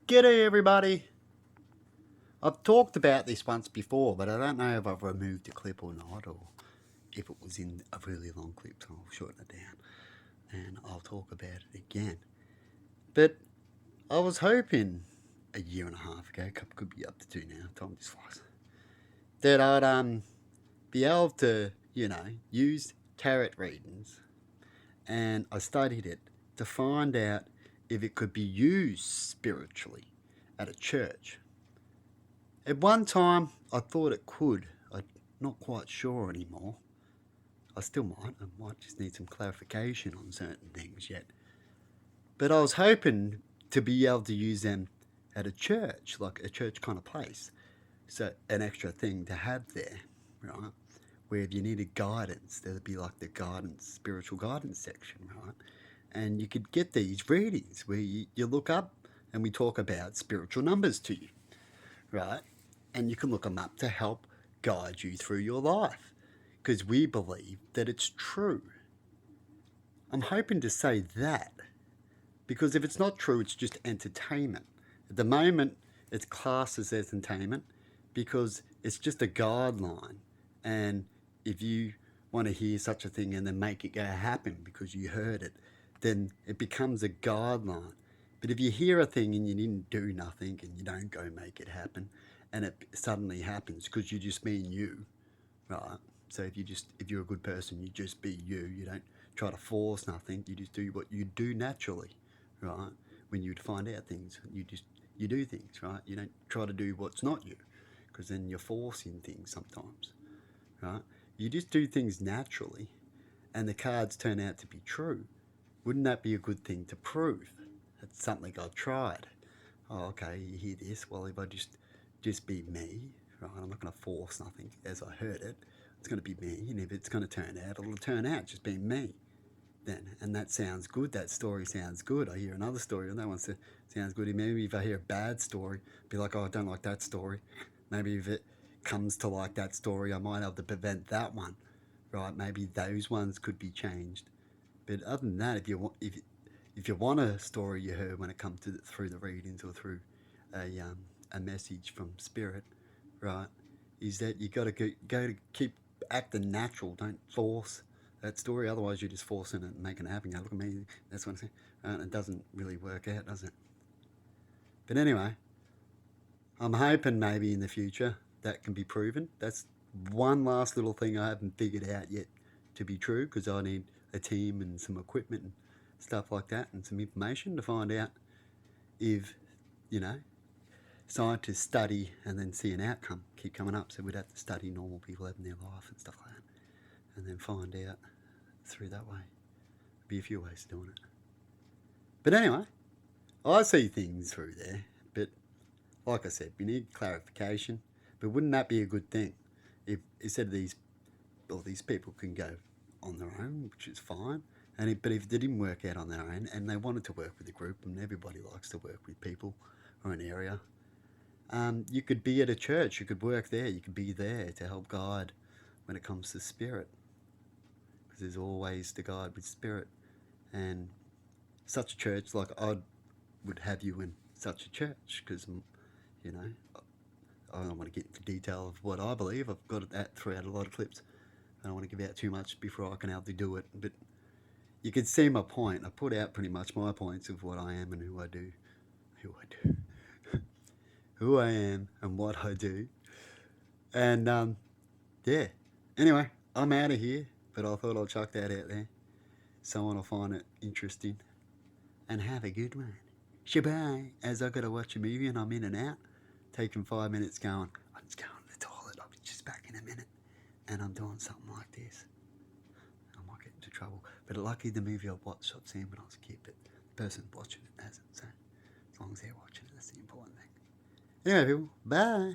G'day everybody! I've talked about this once before, but I don't know if I've removed the clip or not, or if it was in a really long clip, so I'll shorten it down and I'll talk about it again. But I was hoping a year and a half ago, could be up to 2 now, time just flies, that I'd be able to, use tarot readings, and I studied it to find out if it could be used spiritually at a church. At one time, I thought it could. I'm not quite sure anymore. I still might. I might just need some clarification on certain things yet. But I was hoping to be able to use them at a church, like a church kind of place. So an extra thing to have there, right? Where if you needed guidance, there'd be like the guidance, spiritual guidance section, right? And you could get these readings where you look up and we talk about spiritual numbers to you, right? And you can look them up to help guide you through your life because we believe that it's true. I'm hoping to say that because if it's not true, it's just entertainment. At the moment, it's classed as entertainment because it's just a guideline. And if you want to hear such a thing and then make it go happen because you heard it, then it becomes a guideline. But if you hear a thing and you didn't do nothing and you don't go make it happen, and it suddenly happens because you're just being you, right? So if you're a good person, you just be you. You don't try to force nothing. You just do what you do naturally, right? When you find out things, you do things, right? You don't try to do what's not you, because then you're forcing things sometimes, right? You just do things naturally, and the cards turn out to be true. Wouldn't that be a good thing to prove? That's something I tried. Oh, okay, you hear this? Well, if I just be me, right? I'm not going to force nothing as I heard it. It's going to be me, and if it's going to turn out, it'll turn out just being me. Then, and that sounds good. That story sounds good. I hear another story, and that one sounds good. Maybe if I hear a bad story, be like, oh, I don't like that story. Maybe if it comes to like that story, I might have to prevent that one, right? Maybe those ones could be changed. But other than that, if you want a story you heard when it comes to through the readings or through a message from spirit, right, is that you got to go to keep acting natural. Don't force that story. Otherwise, you're just forcing it and making it happen. Go, look at me. That's what I'm saying. And it doesn't really work out, does it? But anyway, I'm hoping maybe in the future that can be proven. That's one last little thing I haven't figured out yet to be true because I need a team and some equipment and stuff like that and some information to find out if, you know, scientists study and then see an outcome keep coming up. So we'd have to study normal people having their life and stuff like that and then find out through that way. There'd be a few ways of doing it. But anyway, I see things through there. But like I said, we need clarification. But wouldn't that be a good thing? If instead of these people can go on their own, which is fine. But if they didn't work out on their own and they wanted to work with a group, and everybody likes to work with people or an area, you could be at a church, you could work there, you could be there to help guide when it comes to spirit. Because there's always the guide with spirit. And such a church, like I would have you in such a church, because, you know, I don't want to get into detail of what I believe. I've got that throughout a lot of clips. I don't want to give out too much before I can actually do it. But you can see my point. I put out pretty much my points of what I am and who I do. Who I am and what I do. And, yeah. Anyway, I'm out of here. But I thought I'll chuck that out there. Someone will find it interesting. And have a good one. Shabay. As I got to watch a movie and I'm in and out. Taking 5 minutes going, I'm just going to the toilet. I'll be just back in a minute. And I'm doing something like this. I might get into trouble. But lucky the movie I watched, I've seen when I was a kid, but the person watching it hasn't. So as long as they're watching it, that's the important thing. Anyway, people, bye.